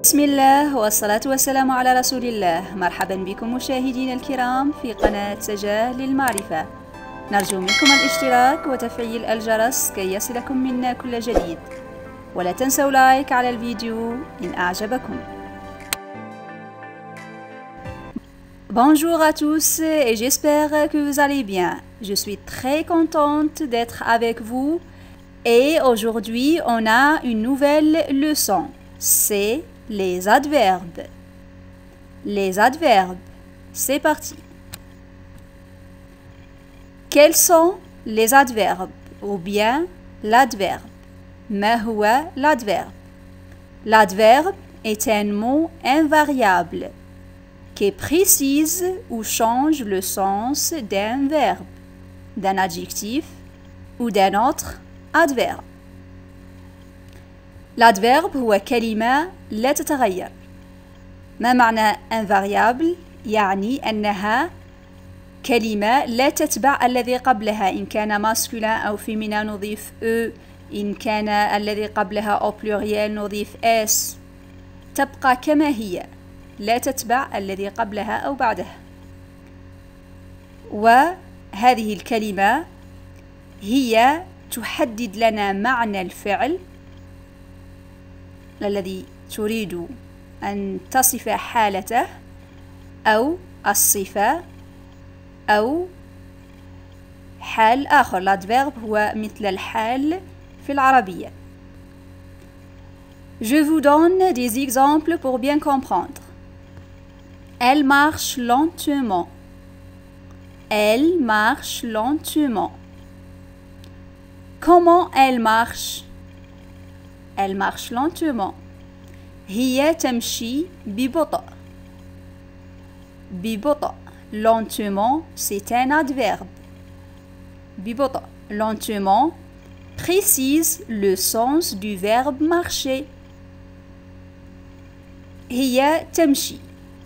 بسم الله والصلاة والسلام على رسول الله. مرحبا بكم مشاهدينا الكرام في قناة سجاه للمعرفة. نرجو منكم الاشتراك وتفعيل الجرس كي يصلكم منا كل جديد، ولا تنسوا لايك على الفيديو إن أعجبكم. Bonjour à tous et j'espère que vous allez bien. Je suis très contente d'être avec vous et aujourd'hui on a une nouvelle leçon. C'est les adverbes. Les adverbes. C'est parti. Quels sont les adverbes ou bien l'adverbe? ما هو l'adverbe? L'adverbe est un mot invariable qui précise ou change le sens d'un verbe, d'un adjectif ou d'un autre adverbe. L'adverbe هو كلمة لا تتغير. ما معنى invariable؟ يعني أنها كلمة لا تتبع الذي قبلها، إن كان masculin أو féminin نضيف e، إن كان الذي قبلها au pluriel نضيف s. تبقى كما هي، لا تتبع الذي قبلها أو بعدها. وهذه الكلمة هي تحدد لنا معنى الفعل الذي تريد أن تصف حالته أو الصفة أو حال آخر. l'adverbe هو مثل الحال في العربية. Je vous donne des exemples pour bien comprendre. Elle marche lentement. Elle marche lentement. Comment elle marche? Elle marche lentement. هي تمشي ببطء. ببطء. Lentement, c'est un adverbe. ببطء. Lentement précise le sens du verbe marcher. هي تمشي.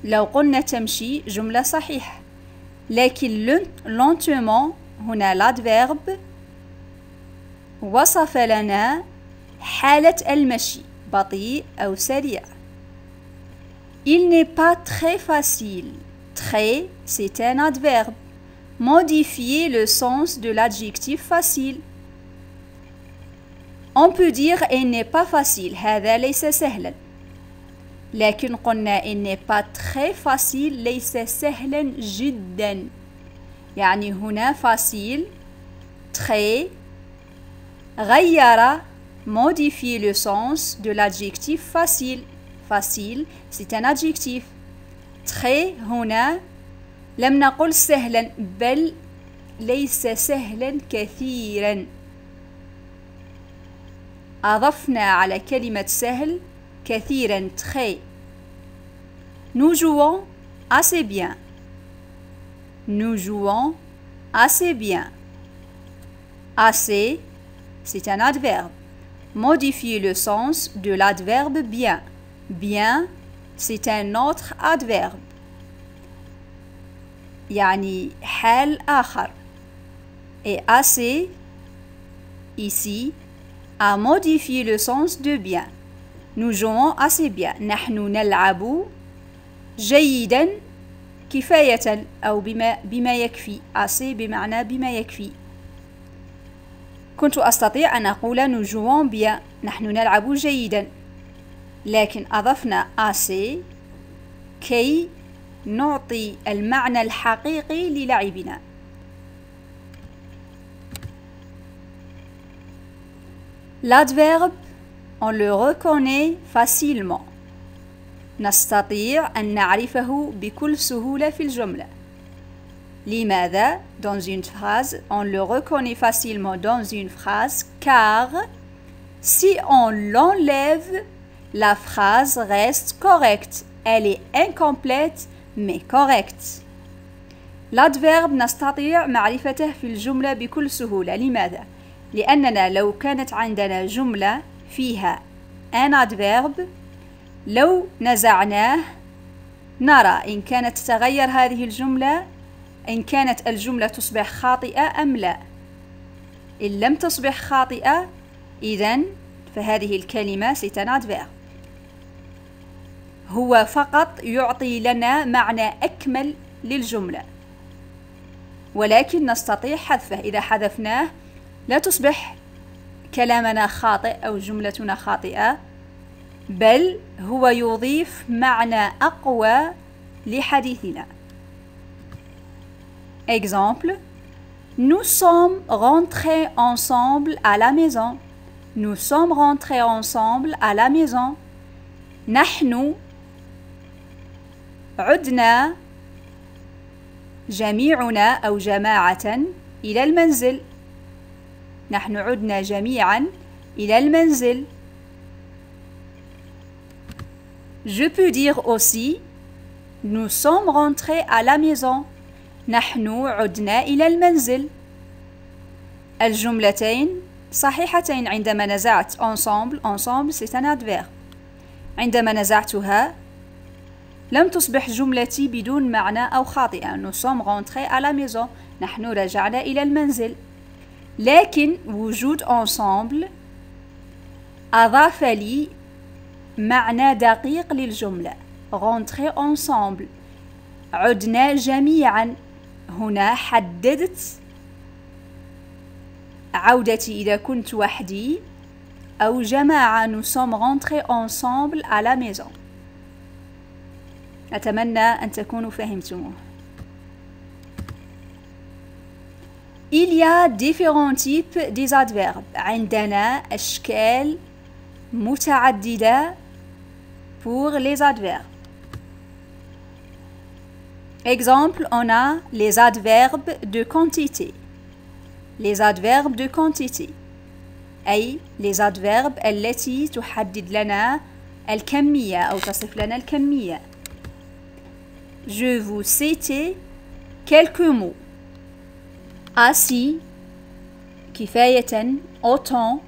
لو قلنا تمشي جملة صحيحة، لكن lentement هنا l'adverbe وصف لنا حالة المشي، بطيء أو سريع. Il n'est pas très facile. Très, c'est un adverbe. Modifier le sens de l'adjectif facile. On peut dire il n'est pas facile. هذا ليس سهلا. لكن قلنا il n'est pas très facile ليس سهلا جدا. يعني هنا facile très غير modifier le sens de l'adjectif facile. Facile, c'est un adjectif. Très هنا لم نقل سهلا، بل ليس سهلا كثيرا. أضفنا على كلمة سهل كثيرا très. Nous jouons assez bien. Nous jouons assez bien. Assez, c'est un adverbe. Modifier le sens de l'adverbe bien. Bien, c'est un autre adverbe. يعني حال آخر. Et assez, ici, a modifié le sens de bien. Nous jouons assez bien. نحن نلعب جيدا كفاية أو بما يكفي. assez بمعنى بما يكفي. كنت أستطيع أن أقول nous jouons bien. نحن نلعب جيدا، لكن أضفنا assez كي نعطي المعنى الحقيقي للعبنا. L'adverbe, on le reconnaît facilement. نستطيع أن نعرفه بكل سهولة في الجملة. لماذا؟ Dans une phrase, on le reconnaît facilement dans une phrase car si on l'enlève, la phrase reste correcte. Elle est incomplète mais correcte. L'adverbe نستطيع معرفته في الجملة بكل سهولة. لماذا؟ لأننا لو كانت عندنا جملة فيها un adverbe، لو نزعناه نرى إن كانت تتغير هذه الجملة، إن كانت الجملة تصبح خاطئة أم لا. إن لم تصبح خاطئة إذن فهذه الكلمة c'est un adverbe. هو فقط يعطي لنا معنى أكمل للجملة، ولكن نستطيع حذفه. إذا حذفناه لا تصبح كلامنا خاطئ أو جملتنا خاطئة، بل هو يضيف معنى أقوى لحديثنا. Exemple: Nous sommes rentrés ensemble à la maison. Nous sommes rentrés ensemble à la maison. نحن عدنا جميعنا أو جماعة إلى المنزل. نحن عدنا جميعا إلى المنزل. Je peux dire aussi nous sommes rentrés à la maison. نحن عدنا إلى المنزل. الجملتين صحيحتين عندما نزعت ensemble. Ensemble c'est un adverbe. عندما نزعتها لم تصبح جملتي بدون معنى أو خاطئة. Nous sommes rentrés à la maison. نحن رجعنا إلى المنزل. لكن وجود ensemble أضاف لي معنى دقيق للجملة. rentrer ensemble عدنا جميعا. هنا حددت عودتي إذا كنت وحدي أو جماعة. Nous sommes rentrés ensemble à la maison. أتمنى أن تكونوا فهمتموه. Il y a différents types des adverbes. عندنا أشكال متعددة pour les adverbes. Exemple, on a les adverbes de quantité. Les adverbes de quantité أي les adverbes التي تحدد لنا الكمية أو تصف لنا الكمية. Je vous cite quelques mots. Assez كفاية. autant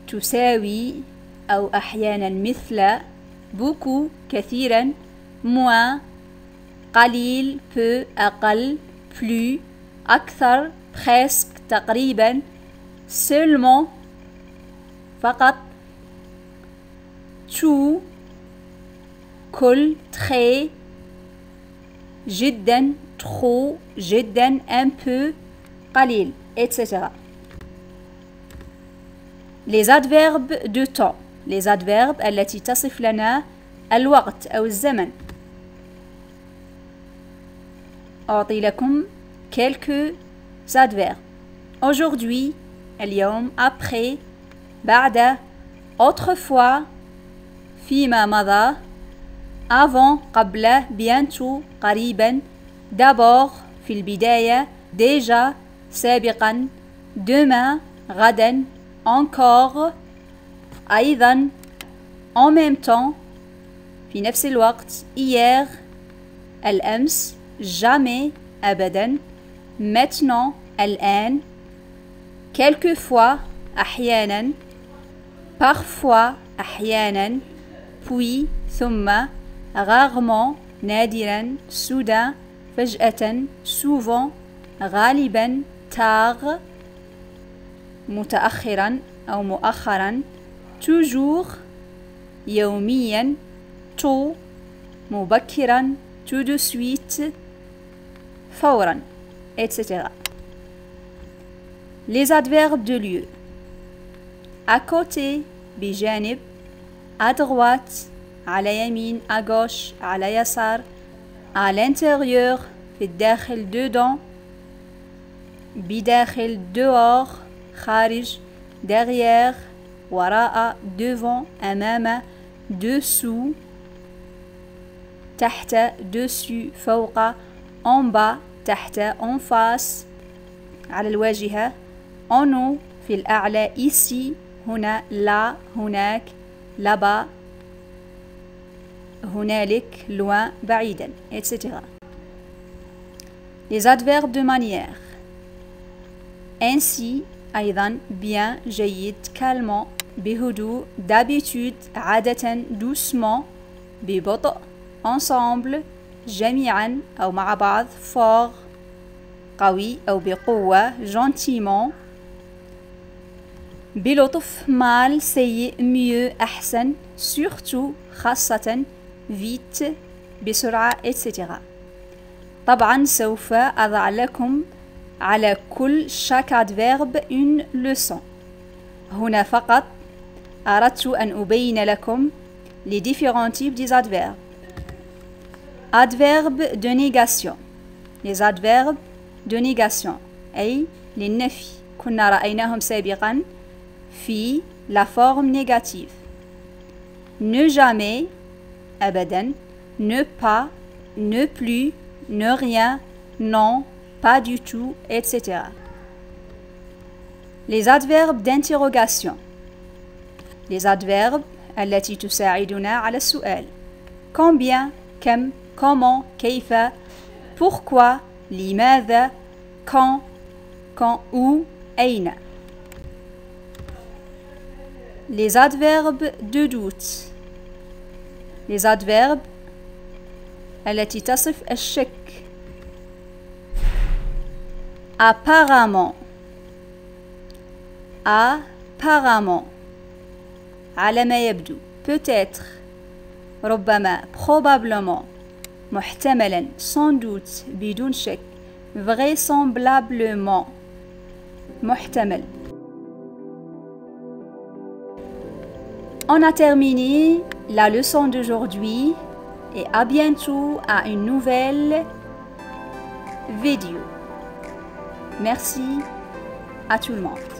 تساوي أو أحيانا مثل. beaucoup كثيرا. moins قليل peu أقل. plus أكثر presque تقريبا. seulement فقط. tout كل. très جدا. trop جدا. un peu قليل etc. Les adverbes de temps. Les adverbes التي تصف لنا الوقت أو الزمن. أعطي لكم quelques adverbes. Aujourd'hui اليوم. après بعد. autrefois فيما مضى. avant قبل. bientôt قريبا. d'abord في البداية. déjà سابقا. demain غدا. encore أيضا. en même temps في نفس الوقت. hier الأمس. jamais أبدا. maintenant الآن. quelquefois أحيانا. parfois أحيانا. puis ثم. rarement نادرا. soudain فجأة. souvent غالبا. tard متأخرا أو مؤخرا. toujours يوميا. tôt مبكرا. tout de suite فورا etc. Les adverbes de lieu. à côté بجانب. à droite على يمين. à gauche على يسار. à l'intérieur في الداخل dedans. بداخل dehors خارج. derrière وراء. devant أمام. dessous تحت. dessus فوق. en bas تحت. en face على الواجهة. en haut في الأعلى. ici هنا. là هناك. là-bas هنالك. loin بعيدا etc. Les adverbes de manière. ainsi أيضا. bien جيد. calmement بهدوء. d'habitude عادة. doucement ببطء. ensemble جميعا أو مع بعض. fort قوي أو بقوة. gentiment بلطف mal سيء mieux أحسن surtout خاصة vite بسرعة etc. طبعا سوف أضع لكم على كل chaque adverbe une leçon. هنا فقط أردت أن أبين لكم les différents types des adverbes. Adverbes de négation. Les adverbes de négation أي للنفي كنا رأيناهم سابقا في la forme négative. Ne jamais أبدا, ne pas, ne plus, ne rien, non, pas du tout, etc. Les adverbes d'interrogation. Les adverbes التي تساعدنا على السؤال. Combien, كم, comment, كيف, pourquoi, لماذا, quand, où, أين. Les adverbes de doute. Les adverbes التي تصف الشك. Apparemment. Apparemment. على ما يبدو. Peut-être. ربما. Probablement. محتملا. Sans doute. بدون شك. Vraisemblablement. محتمل. On a terminé la leçon d'aujourd'hui et à bientôt à une nouvelle vidéo. Merci à tout le monde.